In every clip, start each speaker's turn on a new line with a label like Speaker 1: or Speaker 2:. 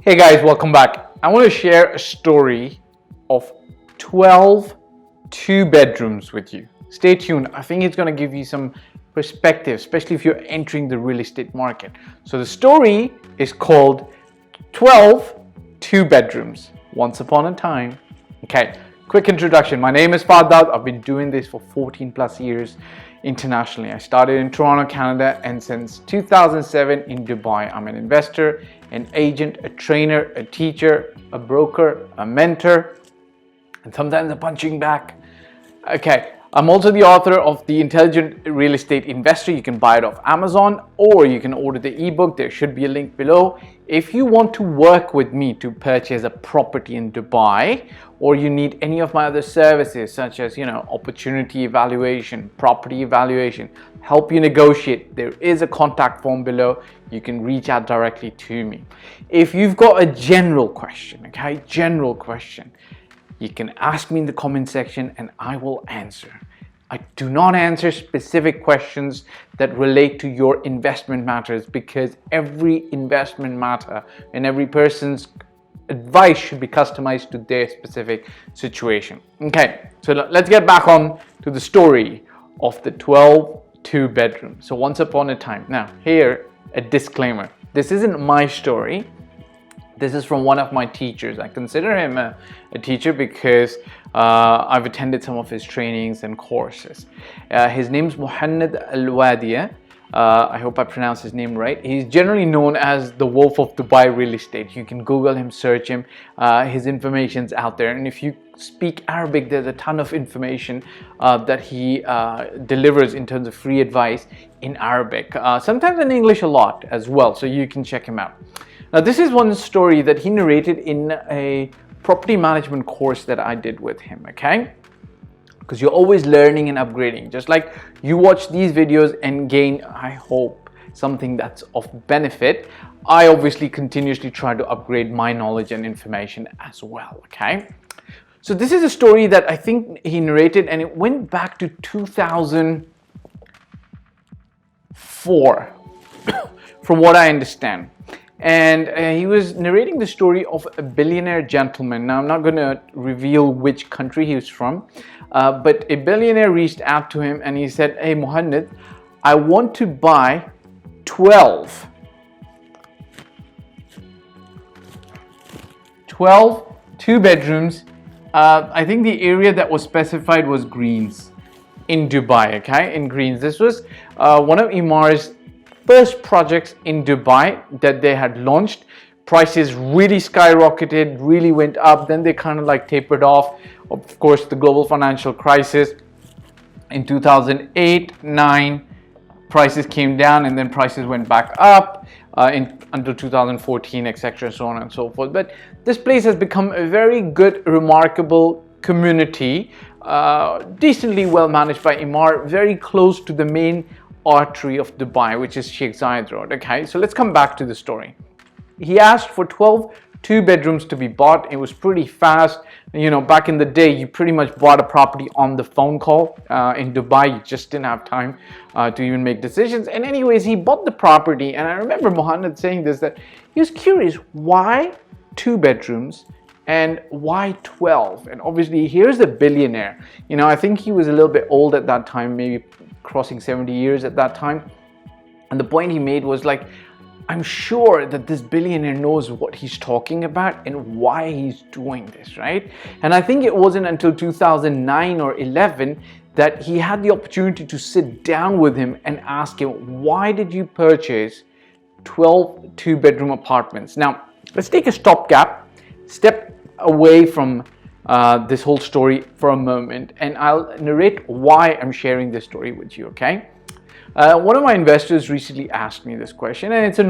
Speaker 1: Hey guys, welcome back. I want to share a story of 12 two-bedrooms with you. Stay tuned. I think it's going to give you some perspective, especially if you're entering the real estate market. So the story is called 12 two-bedrooms. Once upon a time. Okay, quick introduction. My name is Fahd Dawood. I've been doing this for 14 plus years internationally. I started in Toronto, Canada, and since 2007 in Dubai. I'm an investor, an agent, a trainer, a teacher, a broker, a mentor, and sometimes a punching bag. Okay, I'm also the author of The Intelligent Real Estate Investor. You can buy it off Amazon or you can order the ebook. There should be a link below. If you want to work with me to purchase a property in Dubai, or you need any of my other services such as, opportunity evaluation, property evaluation, help you negotiate, there is a contact form below. You can reach out directly to me. If you've got a general question, you can ask me in the comment section and I will answer. I do not answer specific questions that relate to your investment matters, because every investment matter and every person's advice should be customized to their specific situation. Okay, so let's get back on to the story of the 12 two-bedrooms. So once upon a time. Now, here, a disclaimer. This isn't my story. This is from one of my teachers. I consider him a teacher because I've attended some of his trainings and courses. His name's Muhammad Al-Wadiya. I hope I pronounced his name right. He's generally known as the Wolf of Dubai Real Estate. You can Google him, search him. His information's out there. And if you speak Arabic, there's a ton of information that he delivers in terms of free advice in Arabic. Sometimes in English a lot as well, so you can check him out. Now, this is one story that he narrated in a property management course that I did with him, okay? Because you're always learning and upgrading. Just like you watch these videos and gain, I hope, something that's of benefit, I obviously continuously try to upgrade my knowledge and information as well, okay? So this is a story that I think he narrated, and it went back to 2004, from what I understand. And he was narrating the story of a billionaire gentleman. Now, I'm not going to reveal which country he was from, but a billionaire reached out to him and he said, "Hey, Muhammad, I want to buy 12 two-bedrooms. I think the area that was specified was Greens in Dubai, okay? In Greens. This was one of Emar's first projects in Dubai that they had launched. Prices really skyrocketed, really went up, then they kind of like tapered off. Of course, the global financial crisis in 2008-9, prices came down and then prices went back up until 2014, etc., so on and so forth. But this place has become a very good, remarkable community, decently well managed by Emar, very close to the main artery of Dubai, which is Sheikh Zayed Road. Okay, so let's come back to the story. He asked for 12 two-bedrooms to be bought. It was pretty fast. Back in the day, you pretty much bought a property on the phone call. In Dubai, you just didn't have time to even make decisions. And anyways, he bought the property. And I remember Mohammed saying this, that he was curious, why two bedrooms and why 12? And obviously, here's the billionaire. I think he was a little bit old at that time, maybe crossing 70 years at that time. And the point he made was like, I'm sure that this billionaire knows what he's talking about and why he's doing this, right? And I think it wasn't until 2009 or 11 that he had the opportunity to sit down with him and ask him, why did you purchase 12 two-bedroom apartments? Now, let's take a step away from this whole story for a moment, and I'll narrate why I'm sharing this story with you, okay? One of my investors recently asked me this question, and it's a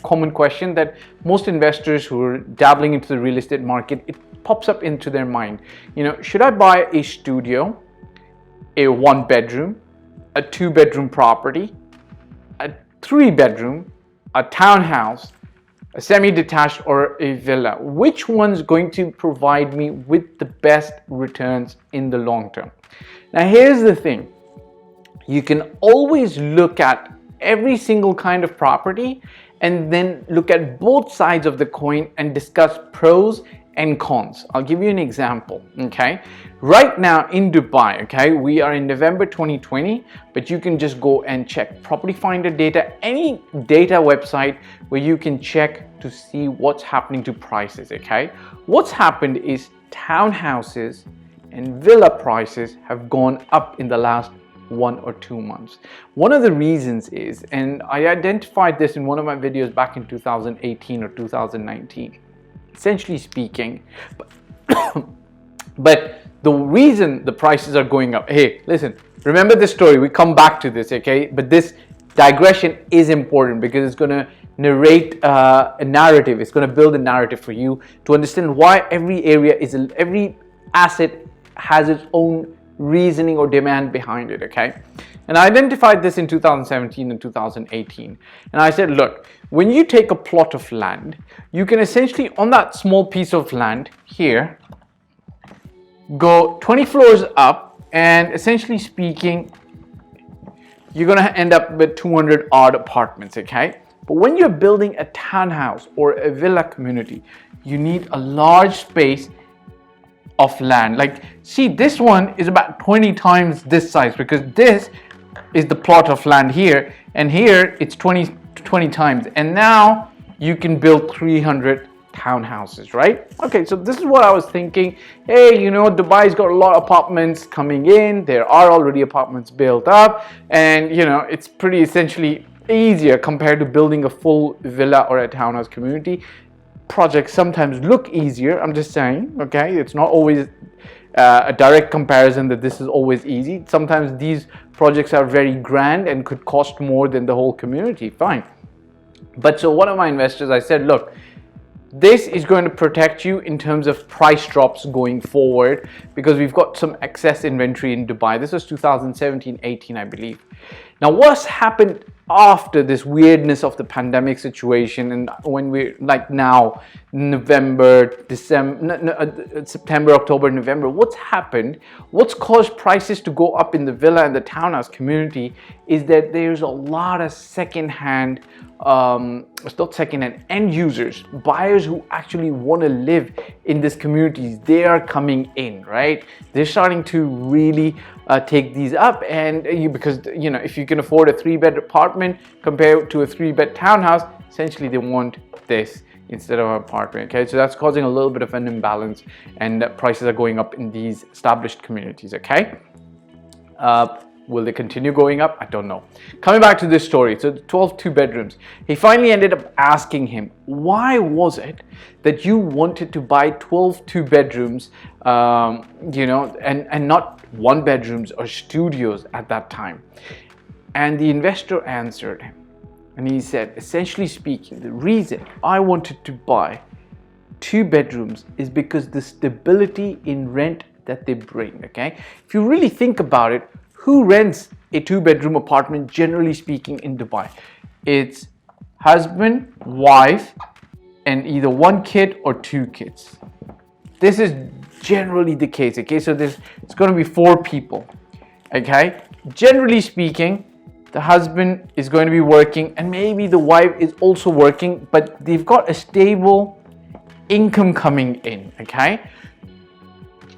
Speaker 1: common question that most investors who are dabbling into the real estate market, it pops up into their mind. Should I buy a studio, a one-bedroom, a two-bedroom property, a three-bedroom, a townhouse, a semi-detached, or a villa? Which one's going to provide me with the best returns in the long term? Now, here's the thing. You can always look at every single kind of property and then look at both sides of the coin and discuss pros and cons. I'll give you an example, okay? Right now in Dubai, okay, we are in November 2020, but you can just go and check Property Finder data, any data website where you can check to see what's happening to prices, okay? What's happened is townhouses and villa prices have gone up in the last 1 or 2 months. One of the reasons is, and I identified this in one of my videos back in 2018 or 2019, essentially speaking, but the reason the prices are going up, hey, listen, remember this story, we come back to this, okay? But this digression is important because it's going to narrate a narrative. It's going to build a narrative for you to understand why every asset has its own reasoning or demand behind it, okay? And I identified this in 2017 and 2018. And I said, look, when you take a plot of land, you can essentially, on that small piece of land here, go 20 floors up, and essentially speaking, you're going to end up with 200 odd apartments, okay? But when you're building a townhouse or a villa community, you need a large space of land. Like, see, this one is about 20 times this size because this is the plot of land here, and here it's 20 times, and now you can build 300 townhouses, right? Okay, so this is what I was thinking. Hey, you know, Dubai's got a lot of apartments coming in. There are already apartments built up, and you know, it's pretty essentially easier compared to building a full villa or a townhouse community. Projects sometimes look easier, I'm just saying, okay? It's not always a direct comparison that this is always easy. Sometimes these projects are very grand and could cost more than the whole community, fine. But so one of my investors, I said, look, this is going to protect you in terms of price drops going forward because we've got some excess inventory in Dubai. This was 2017-18, I believe. Now, what's happened after this weirdness of the pandemic situation, and when we're like now, November, December, September, October, November, what's happened, what's caused prices to go up in the villa and the townhouse community is that there's a lot of second-hand, it's not second-hand, end users, buyers who actually want to live in these communities. They are coming in, right? They're starting to really take these up, and because you know, if you can afford a 3-bed apartment compared to a 3-bed townhouse, essentially they want this instead of an apartment, okay? So that's causing a little bit of an imbalance, and prices are going up in these established communities, okay? Will they continue going up? I don't know. Coming back to this story, so 12 2-bedrooms. He finally ended up asking him, why was it that you wanted to buy 12 2-bedrooms, you know, and not 1-bedrooms or studios at that time? And the investor answered him, and he said, essentially speaking, the reason I wanted to buy 2 bedrooms is because the stability in rent that they bring, okay? If you really think about it, who rents a 2-bedroom apartment, generally speaking, in Dubai? It's husband, wife, and either 1 kid or 2 kids. This is generally the case, okay? So it's going to be 4 people, okay? Generally speaking, the husband is going to be working, and maybe the wife is also working, but they've got a stable income coming in, okay?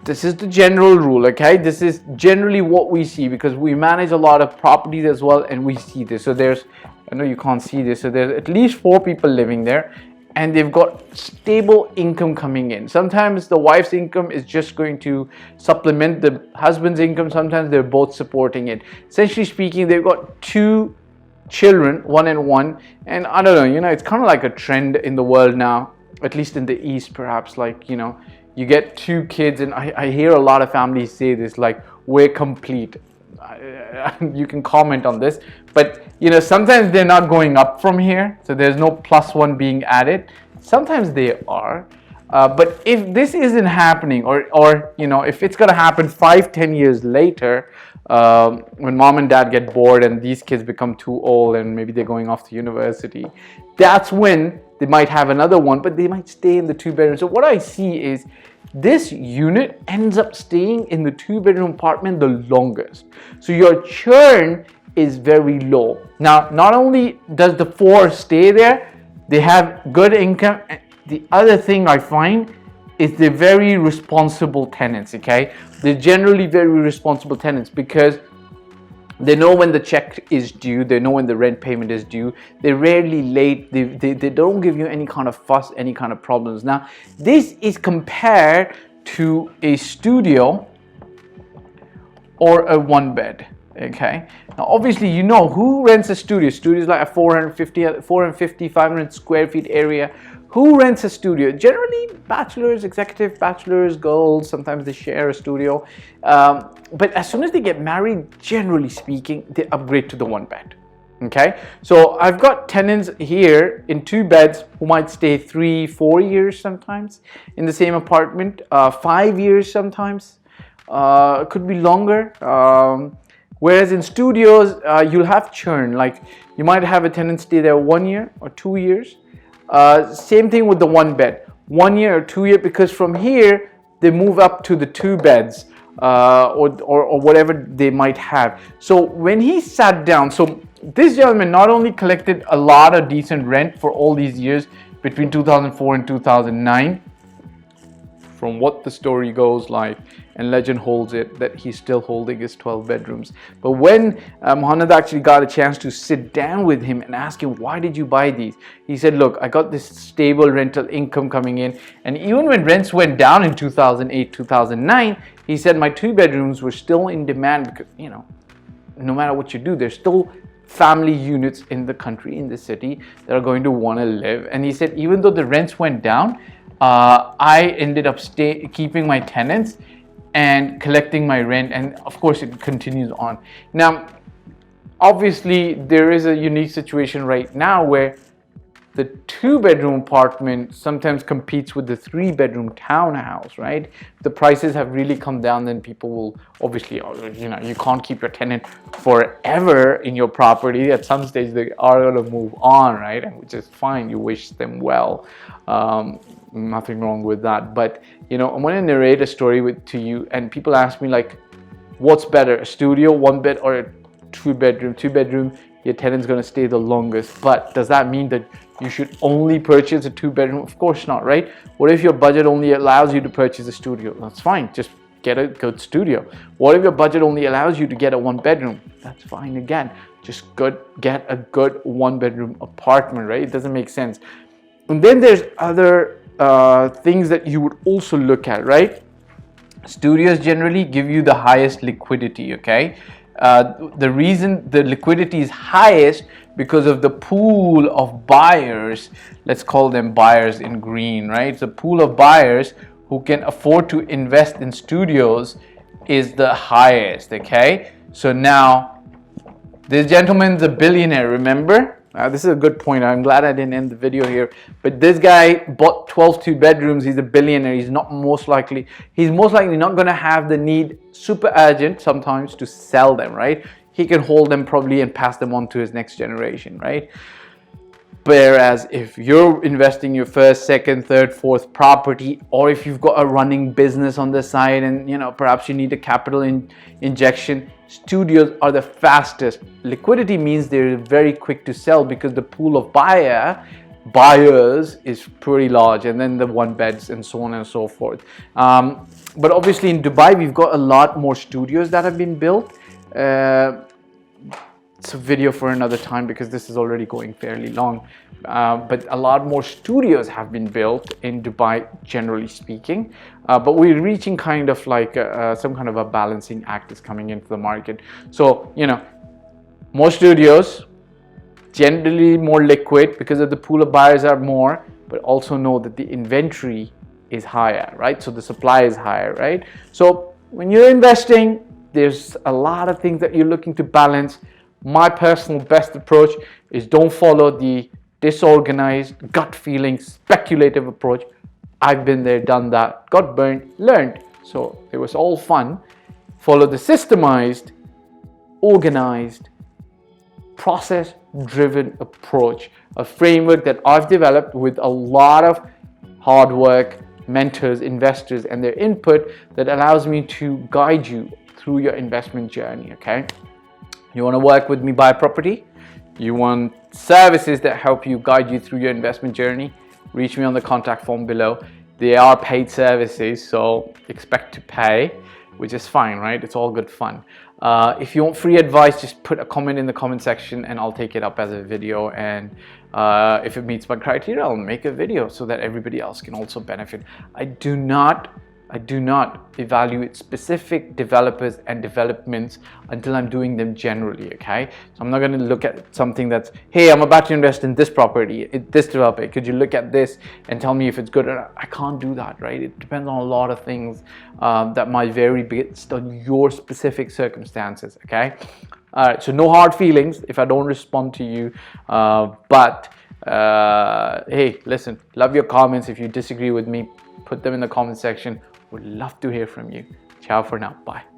Speaker 1: This is the general rule, okay? This is generally what we see because we manage a lot of properties as well, and we see this. So there's, I know you can't see this, so there's at least 4 people living there, and they've got stable income coming in. Sometimes the wife's income is just going to supplement the husband's income. Sometimes they're both supporting it. Essentially speaking, they've got 2 children, 1 and 1, and I don't know, you know, it's kind of like a trend in the world now, at least in the East, perhaps, like, you know, you get 2 kids, and I hear a lot of families say this, like, we're complete. You can comment on this, but you know, sometimes they're not going up from here, so there's no +1 being added. Sometimes they are, but if this isn't happening, or you know, if it's gonna happen 5-10 years later, when mom and dad get bored and these kids become too old and maybe they're going off to university, that's when they might have another one, but they might stay in the 2-bedroom. So what I see is this unit ends up staying in the 2-bedroom apartment the longest. So your churn is very low. Now, not only does the 4 stay there, They have good income. The other thing I find is they're very responsible tenants, okay? They're generally very responsible tenants because they know when the check is due, they know when the rent payment is due, they're rarely late, they don't give you any kind of fuss, any kind of problems. Now, this is compared to a studio or a one bed, okay? Now, obviously, you know who rents a studio. Studio is like a 450, 500 square feet area. Who rents a studio? Generally, bachelors, executive bachelors, girls, sometimes they share a studio. But as soon as they get married, generally speaking, they upgrade to the one bed. Okay, so I've got tenants here in 2 beds who might stay 3-4 years sometimes in the same apartment, 5 years sometimes, could be longer. Whereas in studios, you'll have churn. Like you might have a tenant stay there 1 year or 2 years. Same thing with the one bed, 1 year or 2 year, because from here they move up to the 2 beds or whatever they might have. So when he sat down, so this gentleman not only collected a lot of decent rent for all these years between 2004 and 2009, from what the story goes like, and legend holds it, that he's still holding his 12 bedrooms. But when Mohammed actually got a chance to sit down with him and ask him, why did you buy these? He said, look, I got this stable rental income coming in. And even when rents went down in 2008, 2009, he said my 2 bedrooms were still in demand because, you know, no matter what you do, there's still family units in the country, in the city, that are going to want to live. And he said, even though the rents went down, I ended up keeping my tenants and collecting my rent, and of course it continues on. Now, obviously there is a unique situation right now where the 2-bedroom apartment sometimes competes with the 3-bedroom townhouse, right? The prices have really come down, then people will obviously, you know, you can't keep your tenant forever in your property. At some stage they are going to move on, right? And which is fine, you wish them well. Nothing wrong with that. But you know, I'm going to narrate a story to you, and people ask me like, what's better, a studio, 1 bed, or a 2-bedroom? 2-bedroom, your tenant's going to stay the longest. But does that mean that you should only purchase a 2-bedroom? Of course not, right? What if your budget only allows you to purchase a studio? That's fine, just get a good studio. What if your budget only allows you to get a 1-bedroom? That's fine again, just get a good 1-bedroom apartment, right? It doesn't make sense. And then there's other things that you would also look at, right? Studios generally give you the highest liquidity, okay? The reason the liquidity is highest because of the pool of buyers. Let's call them buyers in green, right? It's a pool of buyers who can afford to invest in studios is the highest, okay? So now this gentleman's a billionaire, remember? This is a good point. I'm glad I didn't end the video here. But this guy bought 12 2-bedrooms. He's a billionaire. He's most likely not going to have the need super urgent sometimes to sell them, right? He can hold them probably and pass them on to his next generation, right? Whereas if you're investing your first, second, third, fourth property, or if you've got a running business on the side and you know perhaps you need a capital injection, studios are the fastest. Liquidity means they're very quick to sell because the pool of buyers is pretty large, and then the 1-beds and so on and so forth. But obviously in Dubai we've got a lot more studios that have been built. It's a video for another time because this is already going fairly long. But a lot more studios have been built in Dubai, generally speaking. But we're reaching kind of like some kind of a balancing act is coming into the market. So, you know, more studios, generally more liquid because of the pool of buyers are more, but also know that the inventory is higher, right? So the supply is higher, right? So when you're investing, there's a lot of things that you're looking to balance. My personal best approach is don't follow the disorganized, gut feeling, speculative approach. I've been there, done that, got burned, learned. So it was all fun. Follow the systemized, organized, process-driven approach, a framework that I've developed with a lot of hard work, mentors, investors, and their input that allows me to guide you through your investment journey, okay? You want to work with me, buy property? You want services that help you guide you through your investment journey, reach me on the contact form below. They are paid services, so expect to pay, which is fine, right? It's all good fun. If you want free advice, just put a comment in the comment section and I'll take it up as a video, and if it meets my criteria, I'll make a video so that everybody else can also benefit. I do not evaluate specific developers and developments until I'm doing them generally, okay? So I'm not going to look at something that's, hey, I'm about to invest in this property, this developer, could you look at this and tell me if it's good or not? I can't do that, right? It depends on a lot of things that might vary based on your specific circumstances, okay? All right, so no hard feelings if I don't respond to you, but hey, listen, love your comments. If you disagree with me, put them in the comment section. Would love to hear from you. Ciao for now. Bye.